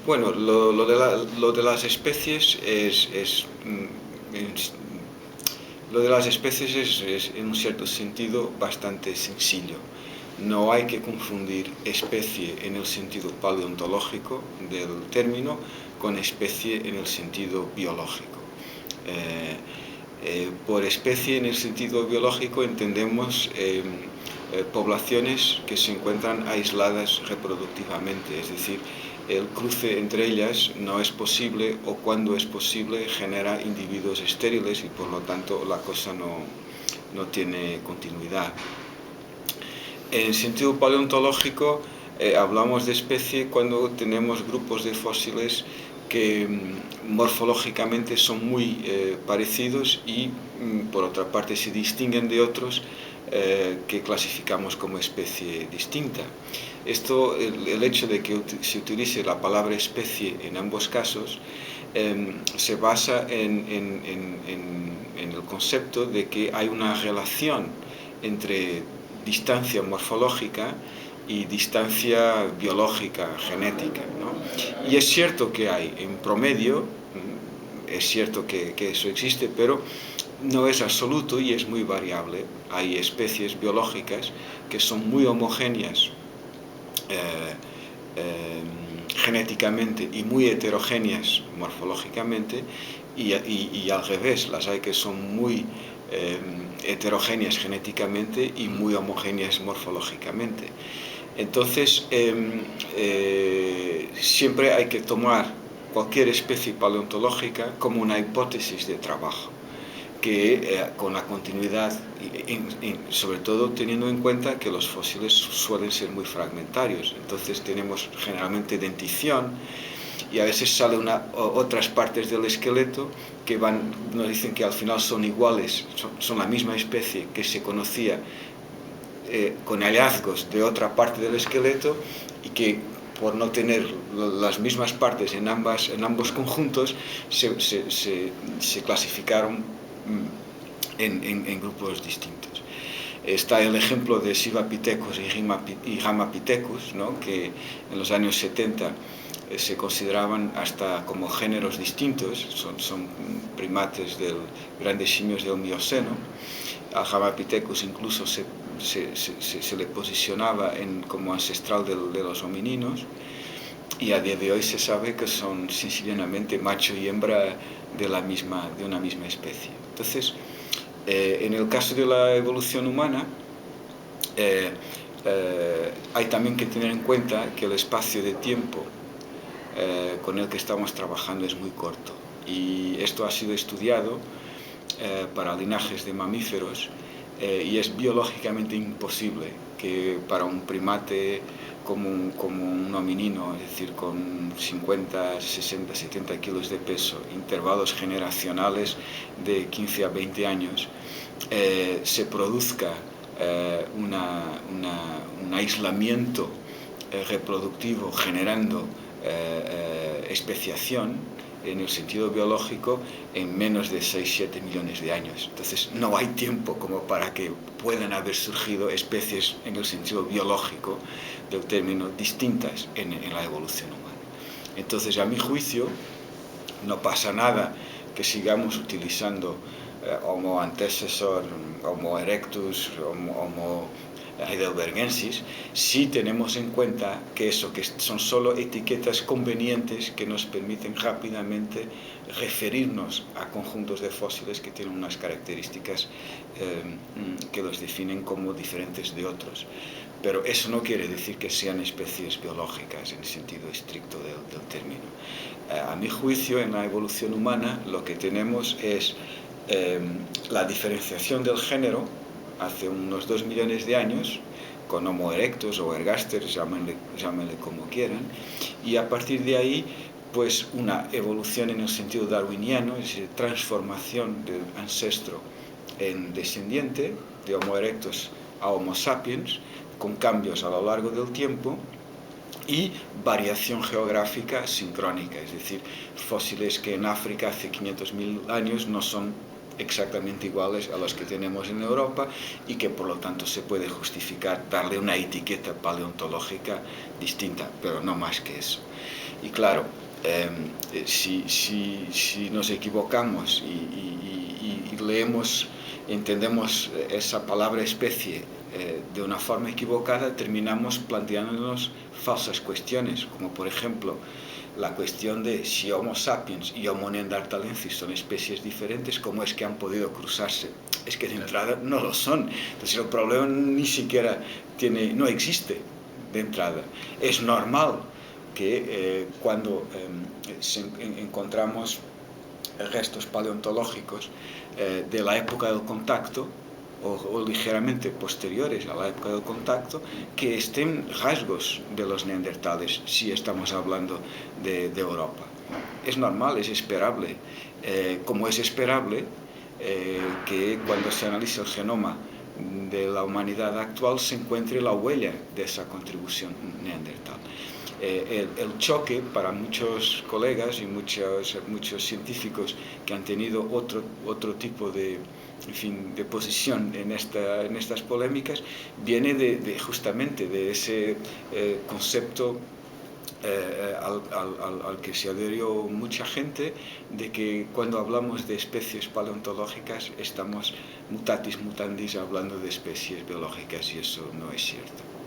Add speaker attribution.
Speaker 1: Bueno, lo de las especies lo de las especies es en un cierto sentido bastante sencillo. No hay que confundir especie en el sentido paleontológico del término con especie en el sentido biológico. Por especie en el sentido biológico entendemos poblaciones que se encuentran aisladas reproductivamente, es decir, el cruce entre ellas no es posible, o cuando es posible genera individuos estériles y por lo tanto la cosa no tiene continuidad. En sentido paleontológico hablamos de especie cuando tenemos grupos de fósiles que morfológicamente son muy parecidos y por otra parte se distinguen de otros que clasificamos como especie distinta. El hecho de que se utilice la palabra especie en ambos casos se basa en el concepto de que hay una relación entre distancia morfológica y distancia biológica, genética, ¿no? Y es cierto que hay, en promedio, es cierto que eso existe, pero no es absoluto y es muy variable. Hay especies biológicas que son muy homogéneas genéticamente y muy heterogéneas morfológicamente, y al revés, las hay que son muy heterogéneas genéticamente y muy homogéneas morfológicamente. Entonces, siempre hay que tomar cualquier especie paleontológica como una hipótesis de trabajo, que con la continuidad, sobre todo teniendo en cuenta que los fósiles suelen ser muy fragmentarios. Entonces tenemos generalmente dentición, y a veces salen otras partes del esqueleto que nos dicen que al final son iguales, son la misma especie que se conocía con hallazgos de otra parte del esqueleto, y que por no tener las mismas partes en ambos conjuntos se clasificaron en grupos distintos. Está el ejemplo de Sivapithecus y Ramapithecus, ¿no?, que en los años 70 se consideraban hasta como géneros distintos, son primates grandes simios del Mioceno. A Ramapithecus incluso se le posicionaba como ancestral de los homininos, y a día de hoy se sabe que son sencillamente macho y hembra de una misma especie. Entonces, en el caso de la evolución humana, hay también que tener en cuenta que el espacio de tiempo con el que estamos trabajando es muy corto, y esto ha sido estudiado para linajes de mamíferos, y es biológicamente imposible que para un primate como un hominino, es decir, con 50, 60, 70 kilos de peso, intervalos generacionales de 15 a 20 años, se produzca un aislamiento reproductivo generando especiación en el sentido biológico en menos de 6-7 millones de años. Entonces no hay tiempo como para que puedan haber surgido especies en el sentido biológico del término distintas en la evolución humana. Entonces, a mi juicio, no pasa nada que sigamos utilizando Homo antecessor, Homo erectus, Homo heidelbergensis, si tenemos en cuenta que son solo etiquetas convenientes que nos permiten rápidamente referirnos a conjuntos de fósiles que tienen unas características que los definen como diferentes de otros. Pero eso no quiere decir que sean especies biológicas en el sentido estricto del término. A mi juicio, en la evolución humana, lo que tenemos es la diferenciación del género hace unos 2 millones de años, con Homo erectus o ergaster, llámenle como quieran, y a partir de ahí, pues una evolución en el sentido darwiniano, es decir, transformación del ancestro en descendiente, de Homo erectus a Homo sapiens, con cambios a lo largo del tiempo, y variación geográfica sincrónica, es decir, fósiles que en África hace 500.000 años no son exactamente iguales a los que tenemos en Europa y que por lo tanto se puede justificar darle una etiqueta paleontológica distinta, pero no más que eso. Y claro, si nos equivocamos y leemos, entendemos esa palabra especie de una forma equivocada, terminamos planteándonos falsas cuestiones, como por ejemplo la cuestión de si Homo sapiens y Homo neanderthalensis son especies diferentes, ¿cómo es que han podido cruzarse? Es que de entrada no lo son. Entonces el problema ni siquiera no existe de entrada. Es normal que cuando encontramos restos paleontológicos de la época del contacto o ligeramente posteriores a la época del contacto, que estén rasgos de los neandertales, si estamos hablando de Europa. Es normal, es esperable, como es esperable que cuando se analiza el genoma de la humanidad actual se encuentre la huella de esa contribución neandertal. El choque para muchos colegas y muchos científicos que han tenido otro tipo de posición en estas polémicas viene justamente de ese concepto al que se adherió mucha gente, de que cuando hablamos de especies paleontológicas estamos mutatis mutandis hablando de especies biológicas, y eso no es cierto.